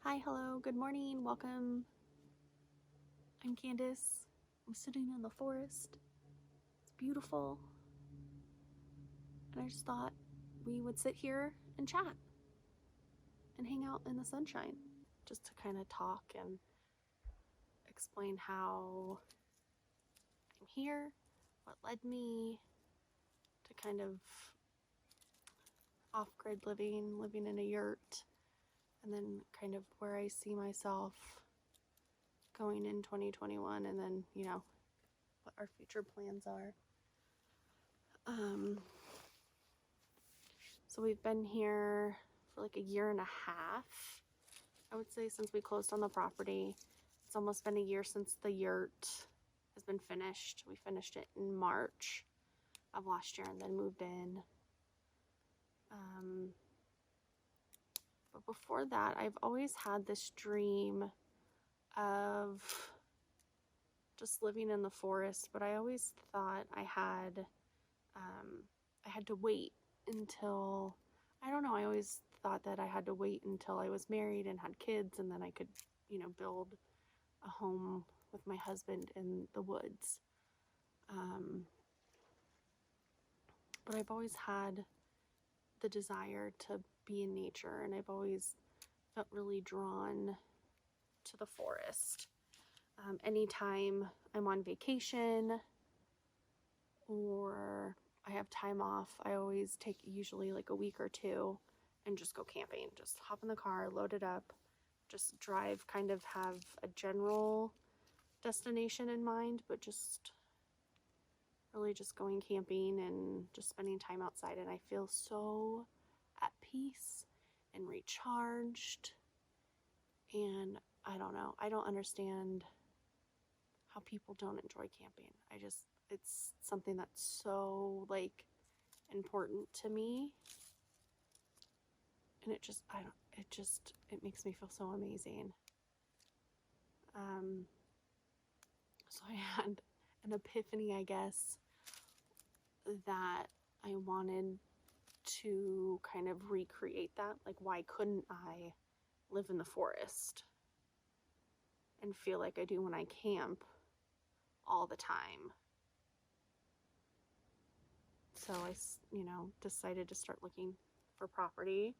Hi, hello, good morning, welcome. I'm Candace. I'm sitting in the forest. It's beautiful. And I just thought we would sit here and chat and hang out in the sunshine just to kind of talk and explain how I'm here, what led me to kind of off-grid living in a yurt, and then kind of where I see myself going in 2021, and then, what our future plans are. So we've been here for like a year and a half, I would say, since we closed on the property. It's almost been a year since the yurt has been finished. We finished it in March of last year and then moved in. But before that, I've always had this dream of just living in the forest, but I always thought I had to wait until, I don't know, I always thought that I had to wait until I was married and had kids, and then I could, build a home with my husband in the woods. But I've always had the desire to be in nature, and I've always felt really drawn to the forest. Anytime I'm on vacation or I have time off, I always take usually like a week or two and just go camping. Just hop in the car, load it up, just drive, kind of have a general destination in mind, but just really just going camping and just spending time outside. And I feel so at peace and recharged. And I don't know, I don't understand how people don't enjoy camping. It's something that's so like important to me. And it makes me feel so amazing. So I had an epiphany, I guess, that I wanted to kind of recreate that. Like, why couldn't I live in the forest and feel like I do when I camp all the time? So I, decided to start looking for property,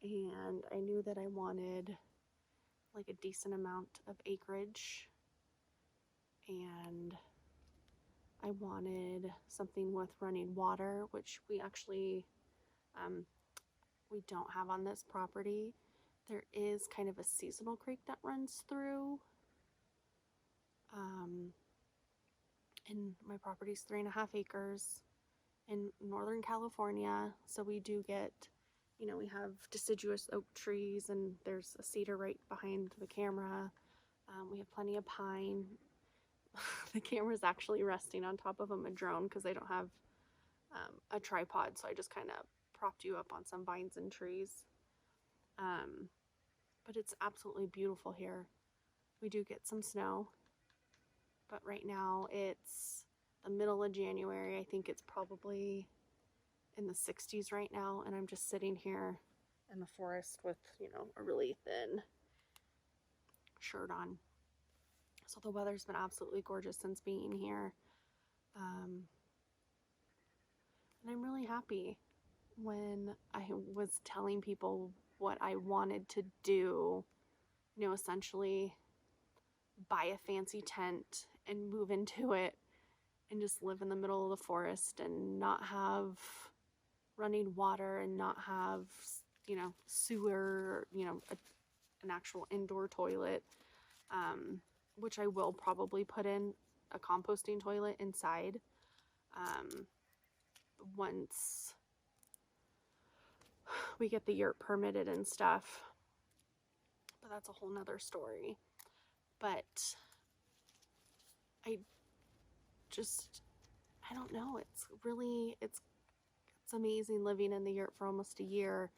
and I knew that I wanted like a decent amount of acreage, and I wanted something with running water, which we actually we don't have on this property. There is kind of a seasonal creek that runs through. And my property's 3.5 acres in Northern California. So we do get, we have deciduous oak trees, and there's a cedar right behind the camera. We have plenty of pine. The camera's actually resting on top of a madrone because I don't have a tripod. So I just kind of propped you up on some vines and trees. But it's absolutely beautiful here. We do get some snow, but right now it's the middle of January. I think it's probably in the 60s right now, and I'm just sitting here in the forest with, a really thin shirt on. So the weather's been absolutely gorgeous since being here. And I'm really happy. When I was telling people what I wanted to do, essentially buy a fancy tent and move into it and just live in the middle of the forest and not have running water and not have, sewer, an actual indoor toilet, which I will probably put in a composting toilet inside once we get the yurt permitted and stuff. But that's a whole nother story. But I don't know. It's amazing living in the yurt for almost a year,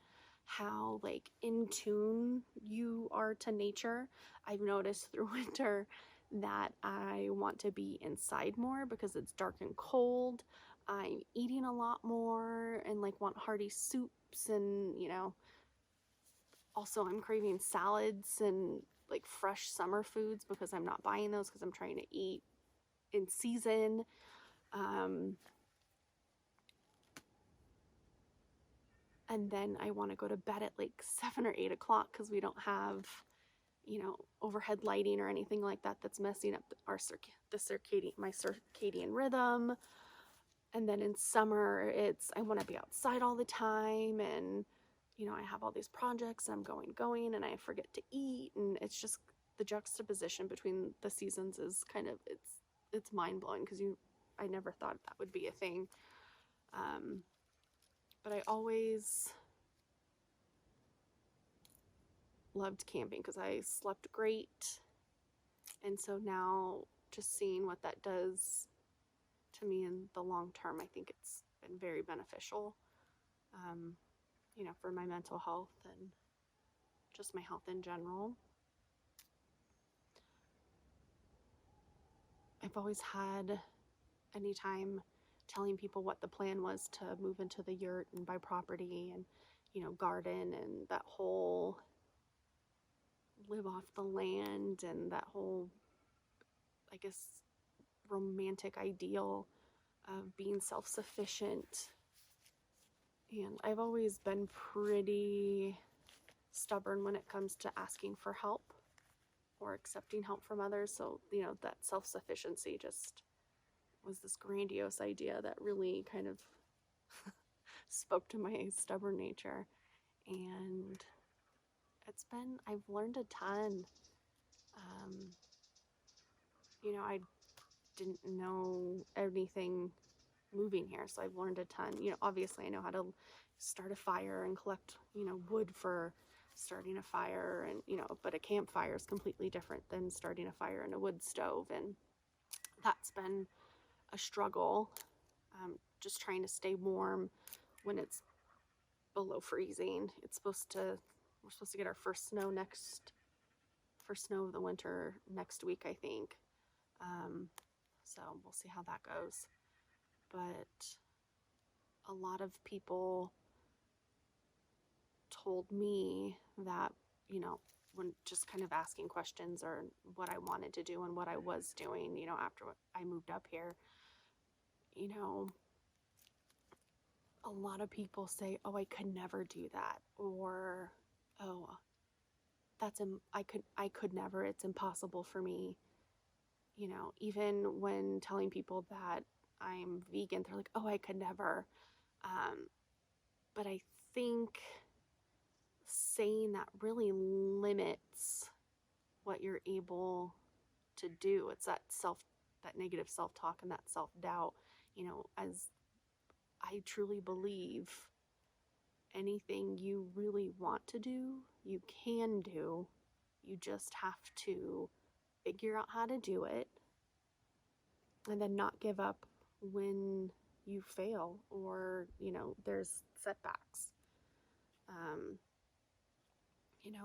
how like in tune you are to nature. I've noticed through winter that I want to be inside more because it's dark and cold. I'm eating a lot more and like want hearty soups and, Also, I'm craving salads and like fresh summer foods because I'm not buying those because I'm trying to eat in season. And then I want to go to bed at like 7 or 8 o'clock because we don't have, overhead lighting or anything like that that's messing up my circadian rhythm. And then in summer, I want to be outside all the time, and I have all these projects, and I'm going, and I forget to eat, and it's just the juxtaposition between the seasons is kind of it's mind blowing because I never thought that would be a thing. But I always loved camping because I slept great, and so now just seeing what that does to me in the long term, I think it's been very beneficial, for my mental health and just my health in general. I've always had, anytime telling people what the plan was to move into the yurt and buy property and, garden and that whole live off the land and that whole, I guess, romantic ideal of being self-sufficient. And I've always been pretty stubborn when it comes to asking for help or accepting help from others. So, that self-sufficiency just was this grandiose idea that really kind of spoke to my stubborn nature. And I've learned a ton. I didn't know anything moving here, so I've learned a ton. Obviously I know how to start a fire and collect, wood for starting a fire, and but a campfire is completely different than starting a fire in a wood stove, and that's been a struggle. Just trying to stay warm when it's below freezing. We're supposed to get our first snow of the winter next week, I think. So we'll see how that goes. But a lot of people told me that, when just kind of asking questions or what I wanted to do and what I was doing, after I moved up here, a lot of people say, oh, I could never do that, or, oh, I could never, it's impossible for me. Even when telling people that I'm vegan, they're like, oh, I could never. But I think saying that really limits what you're able to do. It's that negative self-talk and that self-doubt, as I truly believe anything you really want to do, you can do. You just have to figure out how to do it and then not give up when you fail or, there's setbacks.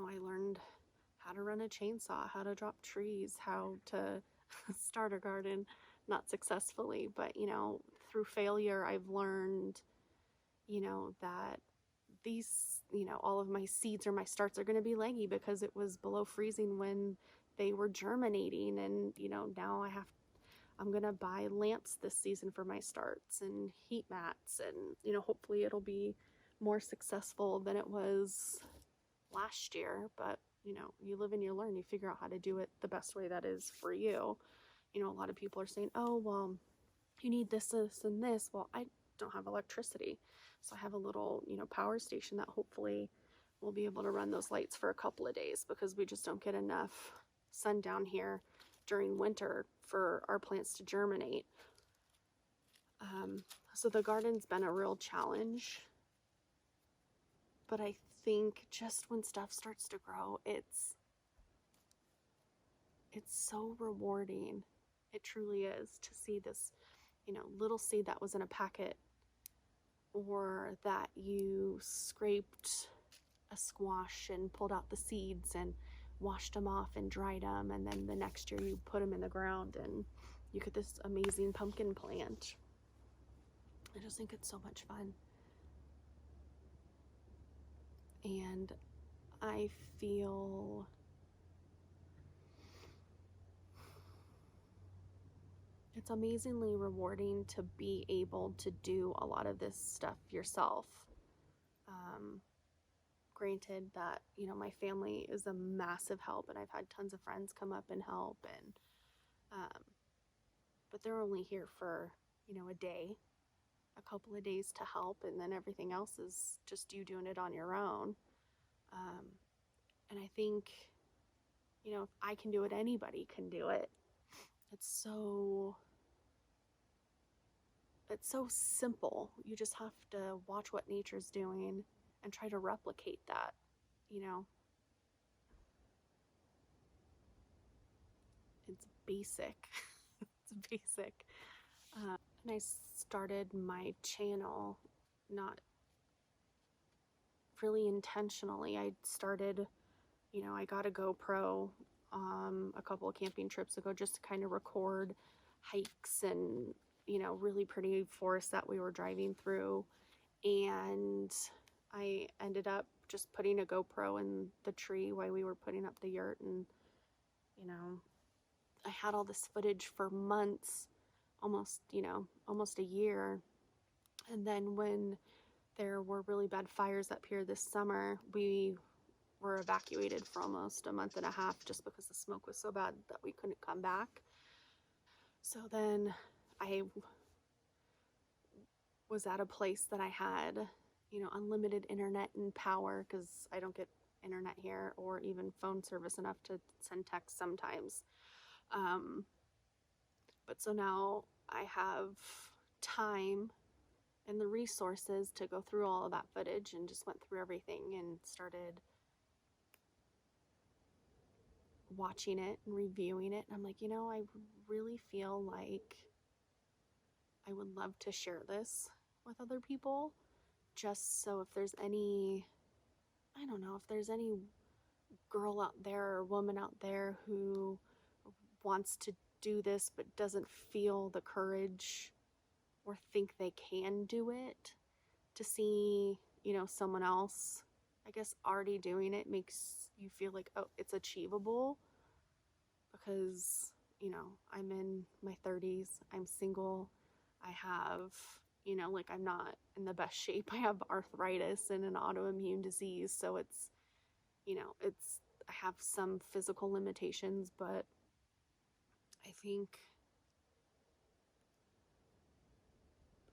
I learned how to run a chainsaw, how to drop trees, how to start a garden, not successfully, but, through failure, I've learned, that these, all of my seeds or my starts are going to be leggy because it was below freezing when they were germinating. And, now I'm going to buy lamps this season for my starts and heat mats, and, hopefully it'll be more successful than it was last year. But, you live and you learn, you figure out how to do it the best way that is for you. A lot of people are saying, oh, well, you need this, and this. Well, I don't have electricity. So I have a little, power station that hopefully will be able to run those lights for a couple of days because we just don't get enough sun down here during winter for our plants to germinate. So the garden's been a real challenge. But I think just when stuff starts to grow, it's so rewarding. It truly is, to see this, little seed that was in a packet, or that you scraped a squash and pulled out the seeds and washed them off and dried them, and then the next year you put them in the ground and you get this amazing pumpkin plant. I just think it's so much fun. And I feel it's amazingly rewarding to be able to do a lot of this stuff yourself. Granted that, my family is a massive help, and I've had tons of friends come up and help, and but they're only here for, a day, a couple of days to help, and then everything else is just you doing it on your own. And I think, if I can do it, anybody can do it. It's so simple. You just have to watch what nature's doing and try to replicate that, It's basic. It's basic. And I started my channel not really intentionally. I started, I got a GoPro a couple of camping trips ago just to kind of record hikes and, really pretty forests that we were driving through. And I ended up just putting a GoPro in the tree while we were putting up the yurt, and I had all this footage for months, almost a year. And then when there were really bad fires up here this summer, we were evacuated for almost a month and a half just because the smoke was so bad that we couldn't come back. So then I was at a place that I had, unlimited internet and power, because I don't get internet here or even phone service enough to send text sometimes. But so now I have time and the resources to go through all of that footage, and just went through everything and started watching it and reviewing it. And I'm like, I really feel like I would love to share this with other people, just so if there's any, I don't know, if there's any girl out there or woman out there who wants to do this but doesn't feel the courage or think they can do it, to see, someone else, I guess, already doing it makes you feel like, oh, it's achievable. Because, I'm in my 30s, I'm single, I have, I'm not in the best shape. I have arthritis and an autoimmune disease, so it's, I have some physical limitations, but I think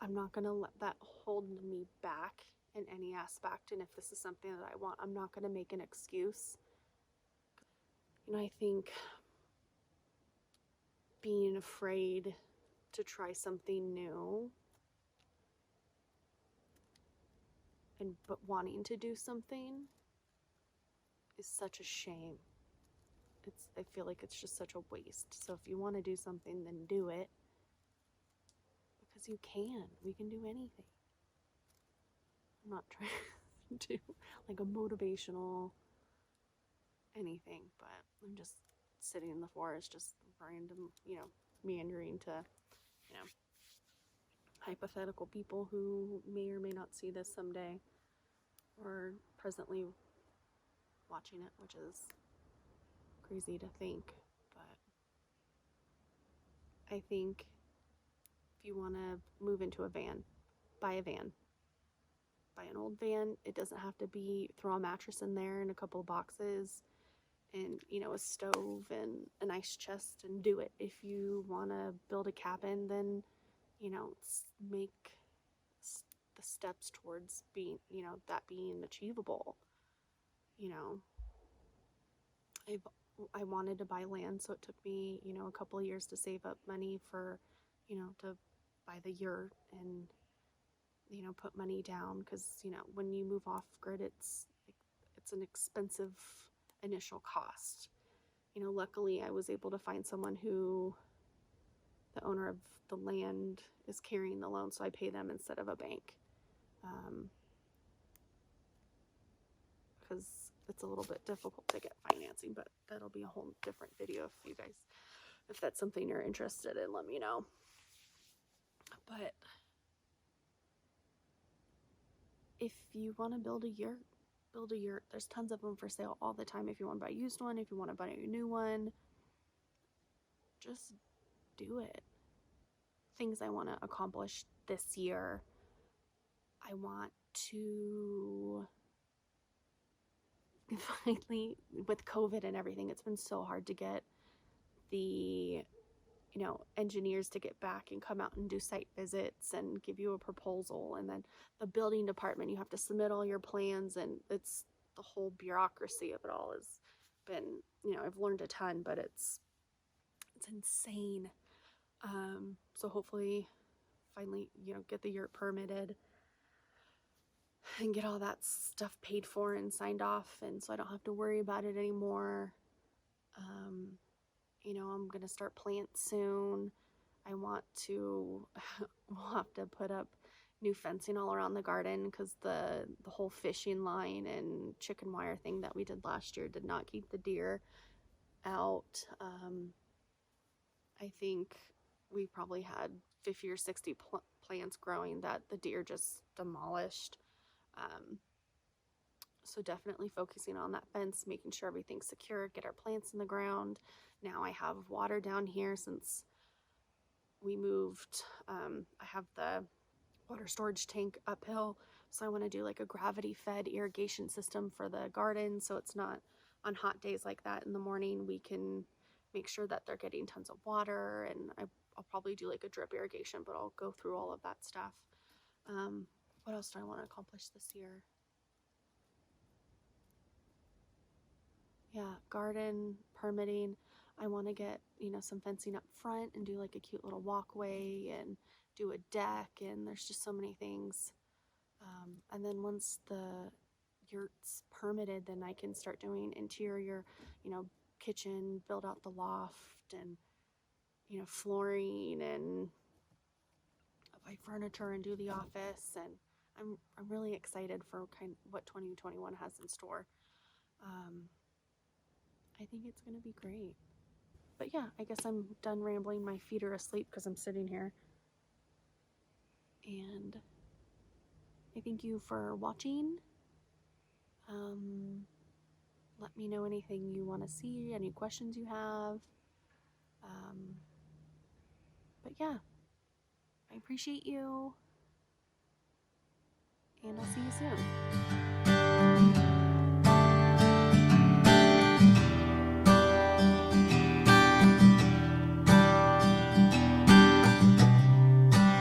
I'm not going to let that hold me back in any aspect. And if this is something that I want, I'm not going to make an excuse. I think being afraid to try something new but wanting to do something is such a shame. I feel like it's just such a waste. So if you want to do something, then do it, because we can do anything. I'm not trying to do like a motivational anything, but I'm just sitting in the forest, just random, meandering to, hypothetical people who may or may not see this someday, or presently watching it, which is crazy to think. But I think if you want to move into a van, buy a van. Buy an old van. It doesn't have to be, throw a mattress in there and a couple of boxes and, a stove and an ice chest, and do it. If you want to build a cabin, then, make the steps towards being, that being achievable. I wanted to buy land, so it took me, a couple of years to save up money for, to buy the yurt and, put money down, because, when you move off grid, it's an expensive initial cost. Luckily I was able to find someone who, the owner of the land, is carrying the loan, so I pay them instead of a bank. Because it's a little bit difficult to get financing, but that'll be a whole different video if that's something you're interested in, let me know. But if you want to build a yurt, build a yurt. There's tons of them for sale all the time. If you want to buy a used one, if you want to buy a new one, just do it. Things I want to accomplish this year. I want to finally, with COVID and everything, it's been so hard to get the engineers to get back and come out and do site visits and give you a proposal. And then the building department, you have to submit all your plans, and it's the whole bureaucracy of it all has been, I've learned a ton, but it's insane. So hopefully finally, get the yurt permitted and get all that stuff paid for and signed off, and so I don't have to worry about it anymore. I'm gonna start plants soon. We'll have to put up new fencing all around the garden because the whole fishing line and chicken wire thing that we did last year did not keep the deer out. I think we probably had 50 or 60 plants growing that the deer just demolished. So definitely focusing on that fence, making sure everything's secure, get our plants in the ground. Now I have water down here since we moved. I have the water storage tank uphill, so I want to do like a gravity fed irrigation system for the garden, so it's not on hot days like that in the morning. We can make sure that they're getting tons of water, and I'll probably do like a drip irrigation, but I'll go through all of that stuff. What else do I want to accomplish this year? Yeah, garden permitting. I want to get, some fencing up front and do like a cute little walkway and do a deck, and there's just so many things. And then once the yurt's permitted, then I can start doing interior, kitchen, build out the loft, and, flooring, and buy furniture and do the office. And I'm really excited for what 2021 has in store. I think it's going to be great. But yeah, I guess I'm done rambling. My feet are asleep because I'm sitting here. And I thank you for watching. Let me know anything you want to see, any questions you have. But yeah, I appreciate you. And I'll see you soon.